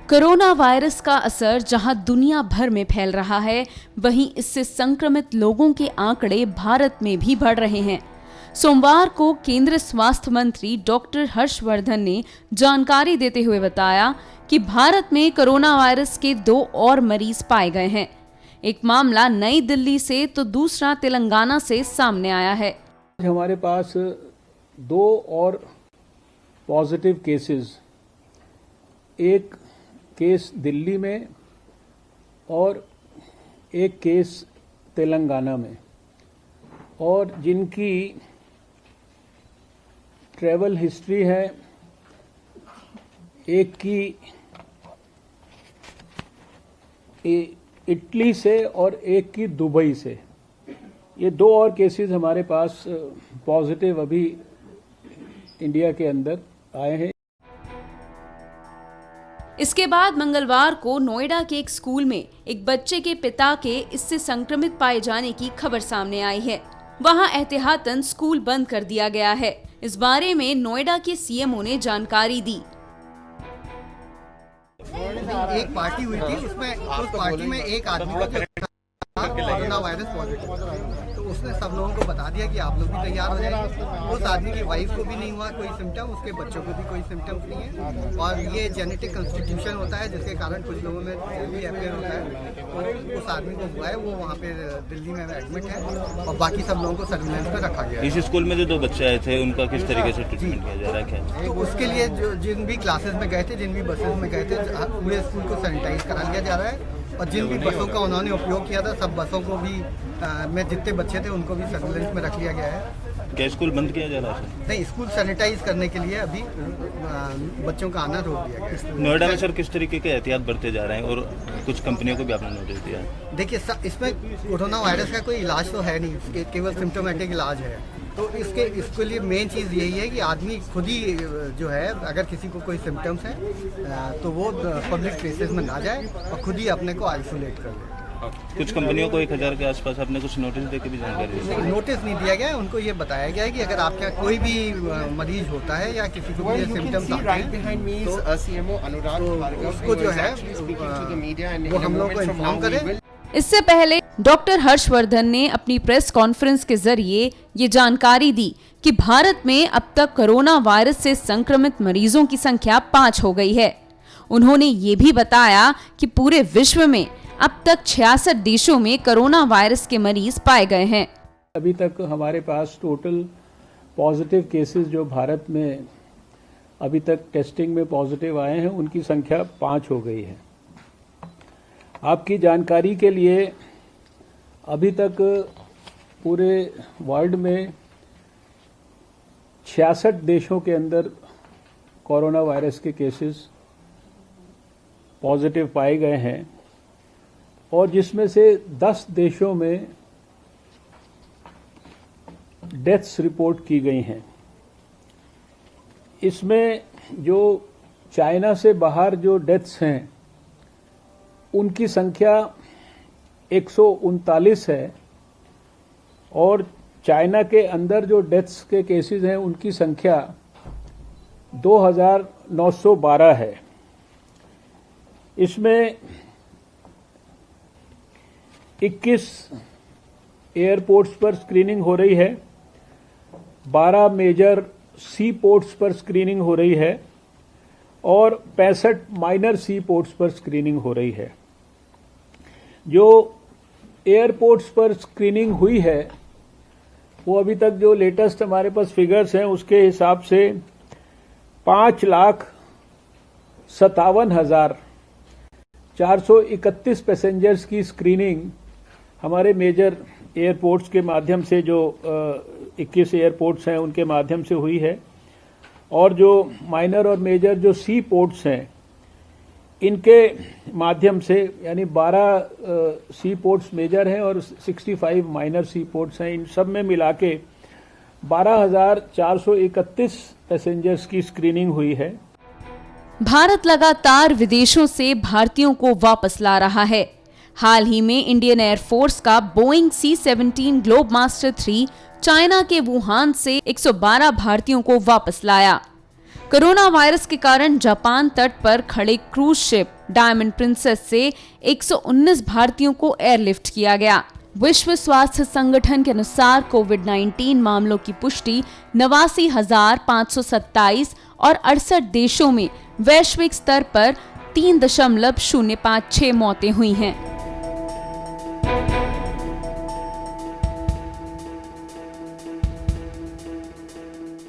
Corona virus का असर जहां दुनिया भर में फैल रहा है, वहीं इससे संक्रमित लोगों के आंकड़े भारत में भी बढ़ रहे हैं। सोमवार को केंद्रीय स्वास्थ्य मंत्री डॉक्टर हर्षवर्धन ने जानकारी देते हुए बताया कि भारत में कोरोना वायरस के 2 और मरीज पाए गए हैं। एक मामला नई दिल्ली से तो दूसरा तेलंगाना से सामने आया है। हमारे पास 2 और पॉजिटिव केसेस, एक केस दिल्ली में और एक केस तेलंगाना में, और जिनकी ट्रैवल हिस्ट्री है, एक की इटली से और एक की दुबई से। ये 2 और केसेस हमारे पास पॉजिटिव अभी इंडिया के अंदर आए हैं। इसके बाद मंगलवार को नोएडा के एक स्कूल में एक बच्चे के पिता के इससे संक्रमित पाए जाने की खबर सामने आई है। वहां एहतियातन स्कूल बंद कर दिया गया है। इस बारे में नोएडा के सीएमओ ने जानकारी दी। एक पार्टी हुई थी, उसमें उस पार्टी में एक आदमी को कोरोना वायरस पॉजिटिव, तो उसने सब लोगों को बता दिया कि आप लोग भी तैयार हो जाए। उस आदमी की वाइफ को भी नहीं हुआ कोई सिम्टम, उसके बच्चों को भी कोई सिम्टम्स नहीं है, और ये जेनेटिक कंस्टिट्यूशन होता है जिसके कारण कुछ लोगों में भी अपेयर होता है। तो उस आदमी को हुआ है, वो वहाँ पे दिल्ली में एडमिट है, और बाकी सब लोगों को सर्विलेंस पे रखा गया है। इस स्कूल में जो 2 बच्चे आए थे, उनका किस तरीके से ट्रीटमेंट किया जा रहा है? क्या तो उसके लिए जो जिन भी क्लासेस में गए थे, जिन भी बसेस में गए थे, पूरे स्कूल को सैनिटाइज करा लिया जा रहा है, और जिन भी बसों का उन्होंने उपयोग किया था, सब बसों को भी में जितने बच्चे थे उनको भी सर्विलेंस में रख लिया गया है। क्या स्कूल बंद किया जा रहा है? नहीं, स्कूल सैनिटाइज करने के लिए अभी बच्चों का आना रोक दिया गया। नोएडा में सर किस तरीके के एहतियात बरते जा रहे हैं, और कुछ कंपनियों को भी आपने नोटिस दिया? देखिए, इसमें कोरोना वायरस का कोई इलाज तो है नहीं, केवल सिम्टोमेटिक इलाज है। तो इसके लिए मेन चीज़ यही है कि आदमी खुद ही जो है, अगर किसी को कोई सिम्टम्स है तो वो पब्लिक प्लेसेस में ना जाए और खुद ही अपने को आइसोलेट कर ले। कुछ कंपनियों को 1000 के आसपास आपने कुछ नोटिस देके भी जानकारी दी? नोटिस नहीं दिया गया है, उनको ये बताया गया है कि अगर आपका कोई भी मरीज होता है या किसी को भी सिम्टम्स आते हैं तो उसको जो है वो हम लोग को इन्फॉर्म करें। इससे पहले डॉक्टर हर्षवर्धन ने अपनी प्रेस कॉन्फ्रेंस के जरिए ये जानकारी दी कि भारत में अब तक कोरोना वायरस से संक्रमित मरीजों की संख्या 5 हो गई है। उन्होंने ये भी बताया कि पूरे विश्व में अब तक 66 देशों में कोरोना वायरस के मरीज पाए गए हैं। अभी तक हमारे पास टोटल पॉजिटिव केसेस जो भारत में अभी तक टेस्टिंग में पॉजिटिव आए हैं, उनकी संख्या 5 हो गई है। आपकी जानकारी के लिए अभी तक पूरे वर्ल्ड में 66 देशों के अंदर कोरोना वायरस के केसेस पॉजिटिव पाए गए हैं, और जिसमें से 10 देशों में डेथ्स रिपोर्ट की गई हैं। इसमें जो चाइना से बाहर जो डेथ्स हैं, उनकी संख्या 139 है, और चाइना के अंदर जो डेथ्स के केसेस हैं, उनकी संख्या 2912 है। इसमें 21 एयरपोर्ट्स पर स्क्रीनिंग हो रही है, 12 मेजर सी पोर्ट्स पर स्क्रीनिंग हो रही है, और 65 माइनर सी पोर्ट्स पर स्क्रीनिंग हो रही है। जो एयरपोर्ट्स पर स्क्रीनिंग हुई है, वो अभी तक जो लेटेस्ट हमारे पास फिगर्स हैं, उसके हिसाब से 5,57,431 पैसेंजर्स की स्क्रीनिंग हमारे मेजर एयरपोर्ट्स के माध्यम से, जो 21 एयरपोर्ट्स हैं उनके माध्यम से हुई है, और जो माइनर और मेजर जो सी पोर्ट्स हैं, इनके माध्यम से, यानी 12 सी पोर्ट्स मेजर हैं और 65 माइनर सी पोर्ट्स हैं, इन सब में मिला के 12,431 पैसेंजर्स की स्क्रीनिंग हुई है। भारत लगातार विदेशों से भारतीयों को वापस ला रहा है। हाल ही में इंडियन एयरफोर्स का बोइंग C-17 ग्लोबमास्टर 3 चाइना के वुहान से 112 भारतीयों को वापस लाया। कोरोना वायरस के कारण जापान तट पर खड़े क्रूज शिप डायमंड प्रिंसेस से 119 भारतीयों को एयरलिफ्ट किया गया। विश्व स्वास्थ्य संगठन के अनुसार कोविड-19 मामलों की पुष्टि 89,527 और 68 देशों में वैश्विक स्तर पर 3.056 मौतें हुई हैं।